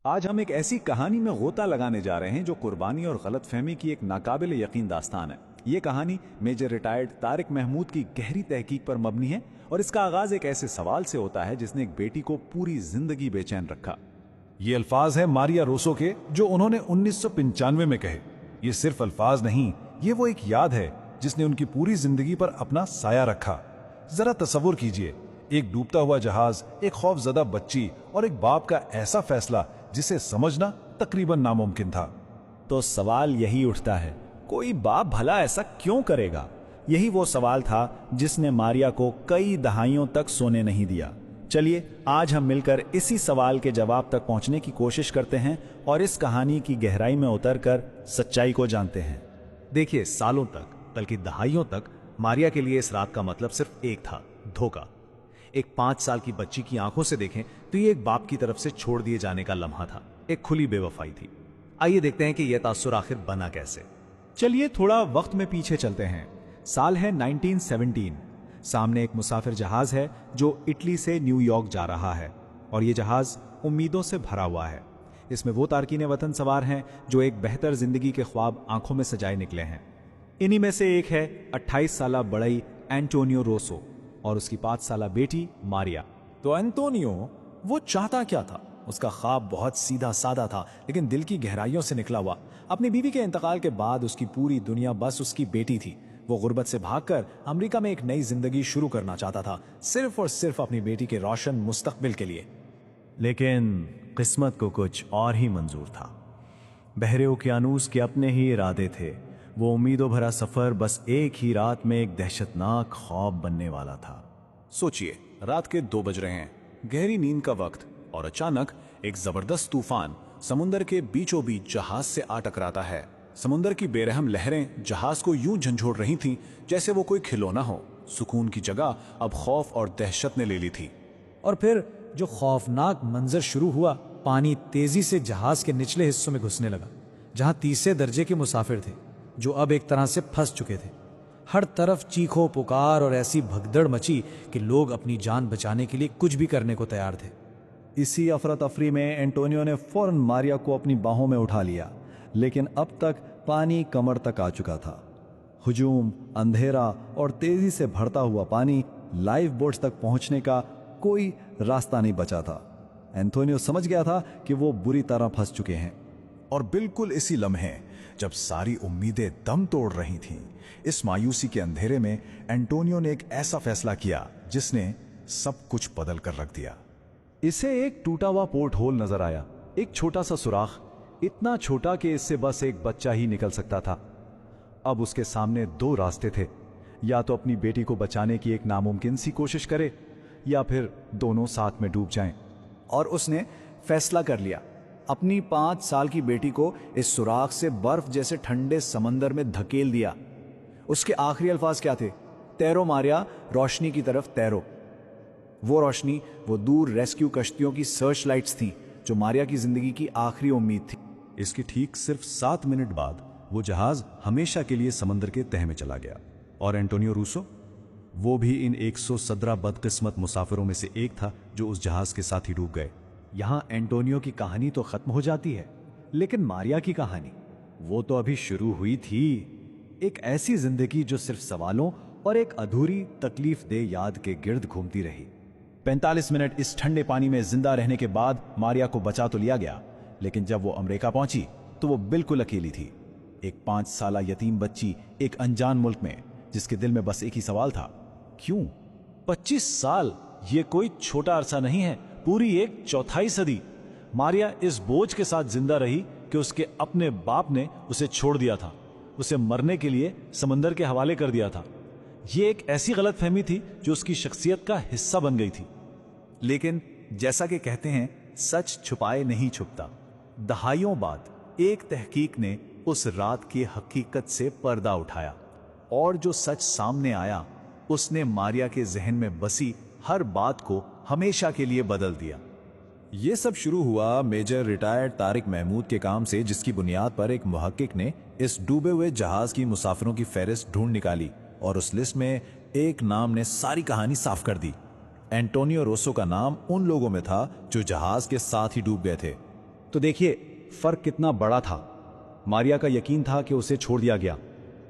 आज हम एक ऐसी कहानी में गोता लगाने जा रहे हैं जो कुर्बानी और गलतफहमी की एक नाकाबिल यकीन दास्तान है। ये कहानी मेजर रिटायर्ड तारिक महमूद की गहरी तहकीक पर मबनी है और इसका आगाज एक ऐसे सवाल से होता है जिसने एक बेटी को पूरी जिंदगी बेचैन रखा। ये अल्फाज है मारिया रोसो के, जो उन्होंने 1995 में कहे। ये सिर्फ अल्फाज नहीं, ये वो एक याद है जिसने उनकी पूरी जिंदगी पर अपना साया रखा। जरा तसव्वुर कीजिए, एक डूबता हुआ जहाज, एक खौफजदा बच्ची और एक बाप का ऐसा फैसला जिसे समझना तकरीबन नामुमकिन था। तो सवाल यही उठता है, कोई बाप भला ऐसा क्यों करेगा? यही वो सवाल था जिसने मारिया को कई दहाइयों तक सोने नहीं दिया। चलिए आज हम मिलकर इसी सवाल के जवाब तक पहुंचने की कोशिश करते हैं और इस कहानी की गहराई में उतरकर सच्चाई को जानते हैं। देखिए, सालों तक बल्कि दहाइयों तक मारिया के लिए इस रात का मतलब सिर्फ एक था, धोखा। एक 5 साल की बच्ची की आंखों से देखें तो ये एक बाप की तरफ से छोड़ दिए जाने का लम्हा था, एक खुली बेवफाई थी। आइए देखते हैं कि यह तासुर आखिर बना कैसे। चलिए थोड़ा वक्त में पीछे चलते हैं। साल है 1917। सामने एक मुसाफिर जहाज है जो इटली से न्यूयॉर्क जा रहा है और ये जहाज उम्मीदों से भरा हुआ है। इसमें वो तारकीन वतन सवार हैं जो एक बेहतर जिंदगी के ख्वाब आंखों में सजाए निकले हैं। इन्हीं में से एक है 28 साला बड़ई एंटोनियो रोसो और उसकी 5 साला बेटी मारिया। तो एंटोनियो वो चाहता क्या था? उसका ख्वाब बहुत सीधा साधा था, लेकिन दिल की गहराइयों से निकला हुआ। अपनी बीवी के इंतकाल के बाद उसकी पूरी दुनिया बस उसकी बेटी थी। वो गुर्बत से भागकर अमेरिका में एक नई जिंदगी शुरू करना चाहता था, सिर्फ और सिर्फ अपनी बेटी के रोशन मुस्तकबिल के लिए। लेकिन किस्मत को कुछ और ही मंजूर था। बहरे उकियानूस के अपने ही इरादे थे। वो उम्मीदों भरा सफर बस एक ही रात में एक दहशतनाक ख्वाब बनने वाला था। सोचिए, रात के 2 बज रहे हैं, गहरी नींद का वक्त, और अचानक एक जबरदस्त तूफान समुंदर के बीचों बीच जहाज से आ टकराता है। समुंदर की बेरहम लहरें जहाज को यूं झंझोड़ रही थीं जैसे वो कोई खिलौना हो। सुकून की जगह अब खौफ और दहशत ने ले ली थी। और फिर जो खौफनाक मंजर शुरू हुआ, पानी तेजी से जहाज के निचले हिस्सों में घुसने लगा, जहां तीसरे दर्जे के मुसाफिर थे जो अब एक तरह से फंस चुके थे। हर तरफ चीखों पुकार और ऐसी भगदड़ मची कि लोग अपनी जान बचाने के लिए कुछ भी करने को तैयार थे। इसी अफरा तफरी में एंटोनियो ने फौरन मारिया को अपनी बाहों में उठा लिया, लेकिन अब तक पानी कमर तक आ चुका था। हुजूम, अंधेरा और तेजी से बढ़ता हुआ पानी, लाइफ बोट्स तक पहुंचने का कोई रास्ता नहीं बचा था। एंटोनियो समझ गया था कि वो बुरी तरह फंस चुके हैं। और बिल्कुल इसी लम्हे जब सारी उम्मीदें दम तोड़ रही थीं, इस मायूसी के अंधेरे में एंटोनियो ने एक ऐसा फैसला किया जिसने सब कुछ बदल कर रख दिया। इसे एक टूटा हुआ पोर्ट होल नजर आया, एक छोटा सा सुराख, इतना छोटा कि इससे बस एक बच्चा ही निकल सकता था। अब उसके सामने 2 रास्ते थे, या तो अपनी बेटी को बचाने की एक नामुमकिन सी कोशिश करे या फिर दोनों साथ में डूब जाएं। और उसने फैसला कर लिया, अपनी 5 साल की बेटी को इस सुराख से बर्फ जैसे ठंडे समंदर में धकेल दिया। उसके आखिरी अल्फाज क्या थे? तैरो मारिया, रोशनी की तरफ तैरो। वो रोशनी, वो दूर रेस्क्यू कश्तियों की सर्च लाइट्स थी जो मारिया की जिंदगी की आखिरी उम्मीद थी। इसके ठीक सिर्फ 7 मिनट बाद वो जहाज हमेशा के लिए समंदर के तह में चला गया और एंटोनियो रूसो, वो भी इन 117 बदकिस्मत मुसाफिरों में से एक था जो उस जहाज के साथ ही डूब गए। यहां एंटोनियो की कहानी तो खत्म हो जाती है, लेकिन मारिया की कहानी वो तो अभी शुरू हुई थी। एक ऐसी जिंदगी जो सिर्फ सवालों और एक अधूरी तकलीफ दे याद के गिर्द घूमती रही। 45 मिनट इस ठंडे पानी में जिंदा रहने के बाद मारिया को बचा तो लिया गया, लेकिन जब वो अमेरिका पहुंची तो वो बिल्कुल अकेली थी। एक 5 साला यतीम बच्ची एक अनजान मुल्क में, जिसके दिल में बस एक ही सवाल था, क्यों? 25 साल, ये कोई छोटा अरसा नहीं है, पूरी एक चौथाई सदी। मारिया इस बोझ के साथ जिंदा रही कि उसके अपने बाप ने उसे छोड़ दिया था, उसे मरने के लिए समंदर के हवाले कर दिया था। ये एक ऐसी गलतफहमी थी जो उसकी शख्सियत का हिस्सा बन गई थी। लेकिन जैसा कि कहते हैं, सच छुपाए नहीं छुपता। दहाइयों बाद एक तहकीक ने उस रात की हकीकत से पर्दा उठाया और जो सच सामने आया उसने मारिया के जहन में बसी हर बात को हमेशा के लिए बदल दिया। ये सब शुरू हुआ मेजर रिटायर्ड तारिक महमूद के काम से, जिसकी बुनियाद पर एक मुहक्किक ने इस डूबे हुए जहाज की मुसाफिरों की फहरिस्त ढूंढ निकाली और उस लिस्ट में एक नाम ने सारी कहानी साफ कर दी। एंटोनियो रोसो का नाम उन लोगों में था जो जहाज के साथ ही डूब गए थे। तो देखिए फर्क कितना बड़ा था। मारिया का यकीन था कि उसे छोड़ दिया गया,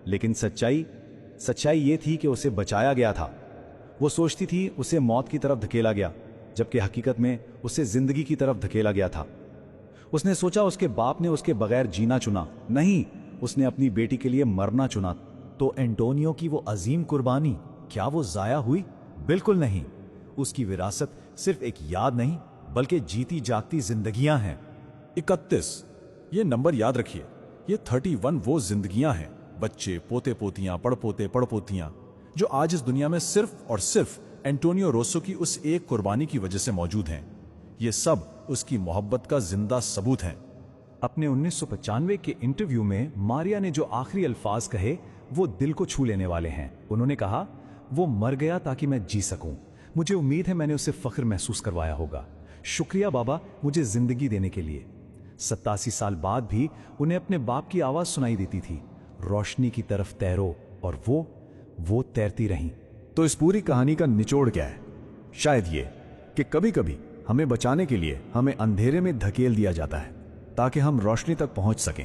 लेकिन सच्चाई ये थी कि उसे बचाया गया था। वो सोचती थी उसे मौत की तरफ धकेला गया, जबकि हकीकत में उसे जिंदगी की तरफ धकेला गया था। उसने सोचा उसके बाप ने उसके बगैर जीना चुना, नहीं, उसने अपनी बेटी के लिए मरना चुना। तो एंटोनियो की वो अजीम कुर्बानी, क्या वो जाया हुई? बिल्कुल नहीं। उसकी विरासत सिर्फ एक याद नहीं, बल्कि जीती जागती जिंदगियां हैं। 31, ये नंबर याद रखिए। ये 31 वो जिंदगियां हैं, बच्चे, पोते पोतियां, पड़पोते पड़पोतियां, जो आज इस दुनिया में सिर्फ और सिर्फ एंटोनियो रोसो की उस एक कुर्बानी की वजह से मौजूद हैं। ये सब उसकी मोहब्बत का जिंदा सबूत हैं। अपने 1995 के इंटरव्यू में मारिया ने जो आखिरी अल्फाज कहे वो दिल को छू लेने वाले हैं। उन्होंने कहा, वो मर गया ताकि मैं जी सकूं। मुझे उम्मीद है मैंने उसे फख्र महसूस करवाया होगा। शुक्रिया बाबा, मुझे जिंदगी देने के लिए। 87 साल बाद भी उन्हें अपने बाप की आवाज सुनाई देती थी, रोशनी की तरफ तैरो, और वो तैरती रहीं। तो इस पूरी कहानी का निचोड़ क्या है? शायद ये कि कभी कभी हमें बचाने के लिए हमें अंधेरे में धकेल दिया जाता है ताकि हम रोशनी तक पहुंच सकें।